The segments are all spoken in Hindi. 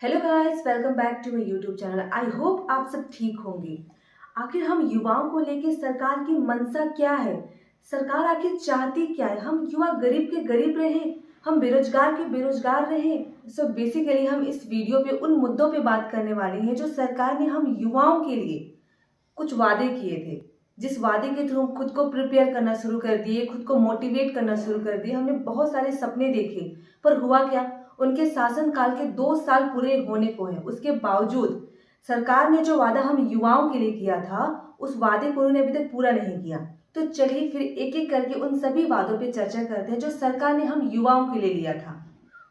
Hello guys, welcome back to my YouTube channel. I hope आप सब ठीक होंगे। आखिर हम युवाओं को लेकर सरकार की मंशा क्या है? सरकार आखिर चाहती क्या है? हम युवा गरीब के गरीब रहें, हम बेरोजगार के बेरोजगार रहें। सो बेसिकली हम इस वीडियो पे उन मुद्दों पे बात करने वाले हैं जो सरकार ने हम युवाओं के लिए कुछ वादे किए थे। जिस वादे के थ्रू हम खुद को प्रिपेयर करना शुरू कर दिए, खुद को मोटिवेट करना शुरू कर दिए। हमने बहुत सारे सपने देखे, पर हुआ क्या? उनके शासन काल के 2 साल पूरे होने को है, उसके बावजूद सरकार ने जो वादा हम युवाओं के लिए किया था, उस वादे को उन्होंने अभी तक पूरा नहीं किया। तो चलिए फिर एक एक करके उन सभी वादों पे चर्चा करते हैं जो सरकार ने हम युवाओं के लिए लिया था।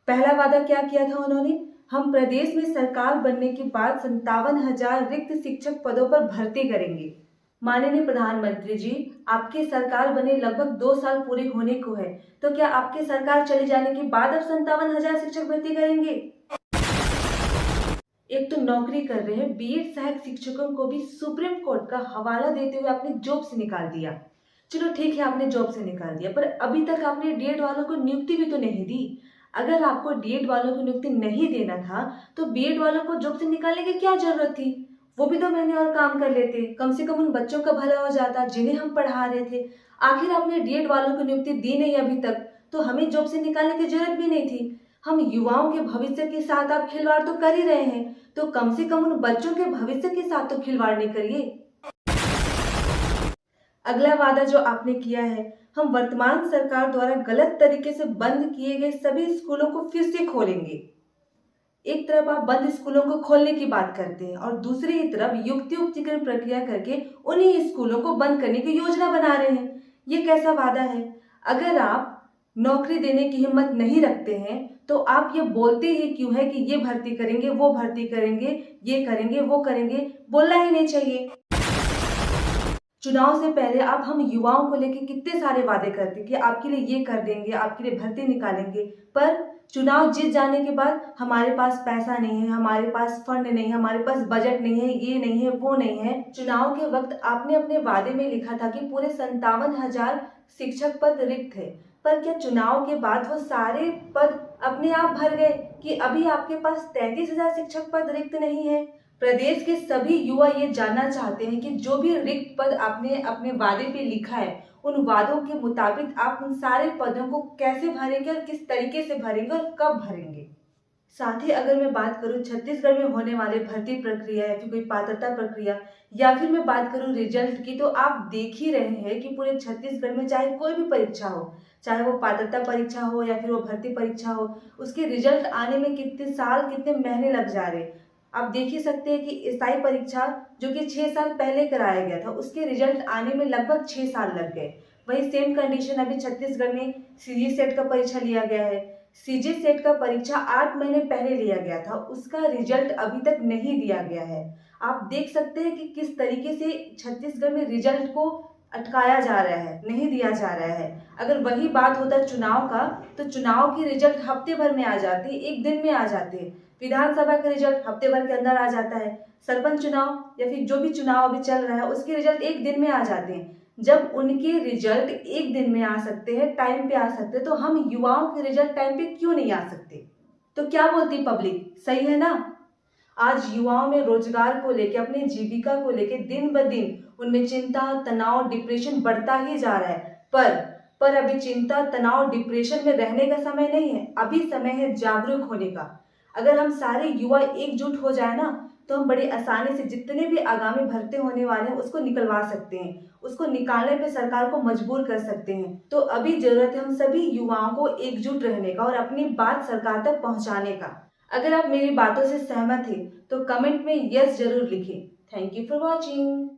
पहला वादा क्या किया था उन्होंने? हम प्रदेश में सरकार बनने के बाद 57,000 रिक्त शिक्षक पदों पर भर्ती करेंगे। माननीय प्रधानमंत्री जी, आपकी सरकार बने लगभग 2 साल पूरे होने को है, तो क्या आपकी सरकार चले जाने के बाद अब 57,000 शिक्षक भर्ती करेंगे? एक तो नौकरी कर रहे हैं बीएड सहायक शिक्षकों को भी सुप्रीम कोर्ट का हवाला देते हुए आपने जॉब से निकाल दिया। चलो ठीक है, आपने जॉब से निकाल दिया, पर अभी तक आपने डीएड वालों को नियुक्ति भी तो नहीं दी। अगर आपको डीएड वालों को नियुक्ति नहीं देना था तो बीएड वालों को जॉब से निकालने की क्या जरूरत थी? वो भी तो महीने और काम कर लेते, कम से कम उन बच्चों का भला हो जाता जिन्हें हम पढ़ा रहे थे। आखिर आपने डीएड वालों को नियुक्ति दी नहीं अभी तक, तो हमें जॉब से निकालने की जरूरत भी नहीं थी। हम युवाओं के भविष्य के साथ आप खिलवाड़ तो कर ही रहे हैं, तो कम से कम उन बच्चों के भविष्य के साथ तो खिलवाड़ नहीं करिए। अगला वादा जो आपने किया है, हम वर्तमान सरकार द्वारा गलत तरीके से बंद किए गए सभी स्कूलों को फिर से खोलेंगे। एक तरफ आप बंद स्कूलों को खोलने की बात करते हैं और दूसरी तरफ युक्तियुक्तिकरण प्रक्रिया करके उन्हीं स्कूलों को बंद करने की योजना बना रहे हैं। ये कैसा वादा है? अगर आप नौकरी देने की हिम्मत नहीं रखते हैं तो आप ये बोलते ही क्यों है कि ये भर्ती करेंगे, वो भर्ती करेंगे, ये करेंगे, वो करेंगे? बोलना ही नहीं चाहिए। चुनाव से पहले आप हम युवाओं को लेकर कितने सारे वादे करते कि आपके लिए ये कर देंगे, आपके लिए भर्ती निकालेंगे, पर चुनाव जीत जाने के बाद हमारे पास पैसा नहीं है, हमारे पास फंड नहीं है, हमारे पास बजट नहीं है, ये नहीं है, वो नहीं है। चुनाव के वक्त आपने अपने वादे में लिखा था कि पूरे 57,000 शिक्षक पद रिक्त है, पर क्या चुनाव के बाद वो सारे पद अपने आप भर गए कि अभी आपके पास 33,000 शिक्षक पद रिक्त नहीं है? प्रदेश के सभी युवा ये जानना चाहते हैं कि जो भी रिक्त पद आपने अपने वादे पे लिखा है, उन वादों के मुताबिक आप उन सारे पदों को कैसे भरेंगे और किस तरीके से भरेंगे और कब भरेंगे। साथ ही अगर मैं बात करूं छत्तीसगढ़ में होने वाले भर्ती प्रक्रिया या फिर कोई पात्रता प्रक्रिया, या फिर मैं बात करूं रिजल्ट की, तो आप देख ही रहे हैं कि पूरे छत्तीसगढ़ में चाहे कोई भी परीक्षा हो, चाहे वो पात्रता परीक्षा हो या फिर वो भर्ती परीक्षा हो, उसके रिजल्ट आने में कितने साल कितने महीने लग जा रहे। आप देख ही सकते हैं कि स्थायी परीक्षा जो कि 6 साल पहले कराया गया था, उसके रिजल्ट आने में लगभग 6 साल लग गए। वही सेम कंडीशन अभी छत्तीसगढ़ में सीजी सेट का परीक्षा लिया गया है। सीजी सेट का परीक्षा 8 महीने पहले लिया गया था, उसका रिजल्ट अभी तक नहीं दिया गया है। आप देख सकते हैं कि किस तरीके से छत्तीसगढ़ में रिजल्ट को अटकाया जा रहा है, नहीं दिया जा रहा है। अगर वही बात होता चुनाव का, तो चुनाव की रिजल्ट हफ्ते भर में आ जाती, एक दिन में आ जाते। विधानसभा का रिजल्ट हफ्ते भर के अंदर आ जाता है। सरपंच चुनाव या फिर जो भी चुनाव अभी चल रहा है, उसके रिजल्ट एक दिन में आ जाते हैं। जब उनके रिजल्ट एक दिन में आ सकते हैं, टाइम पे आ सकते हैं, तो हम युवाओं के रिजल्ट टाइम पे क्यों नहीं आ सकते? तो क्या बोलती पब्लिक, सही है ना? आज युवाओं में रोजगार को लेकर, अपनी जीविका को लेकर दिन ब दिन उनमें चिंता, तनाव, डिप्रेशन बढ़ता ही जा रहा है। पर अभी चिंता, तनाव, डिप्रेशन में रहने का समय नहीं है, अभी समय है जागरूक होने का। अगर हम सारे युवा एकजुट हो जाए ना, तो हम बड़ी आसानी से जितने भी आगामी भर्ती होने वाले हैं उसको निकलवा सकते हैं, उसको निकालने पे सरकार को मजबूर कर सकते हैं। तो अभी जरूरत है हम सभी युवाओं को एकजुट रहने का और अपनी बात सरकार तक पहुंचाने का। अगर आप मेरी बातों से सहमत हैं तो कमेंट में यस जरूर लिखें। Thank you for watching.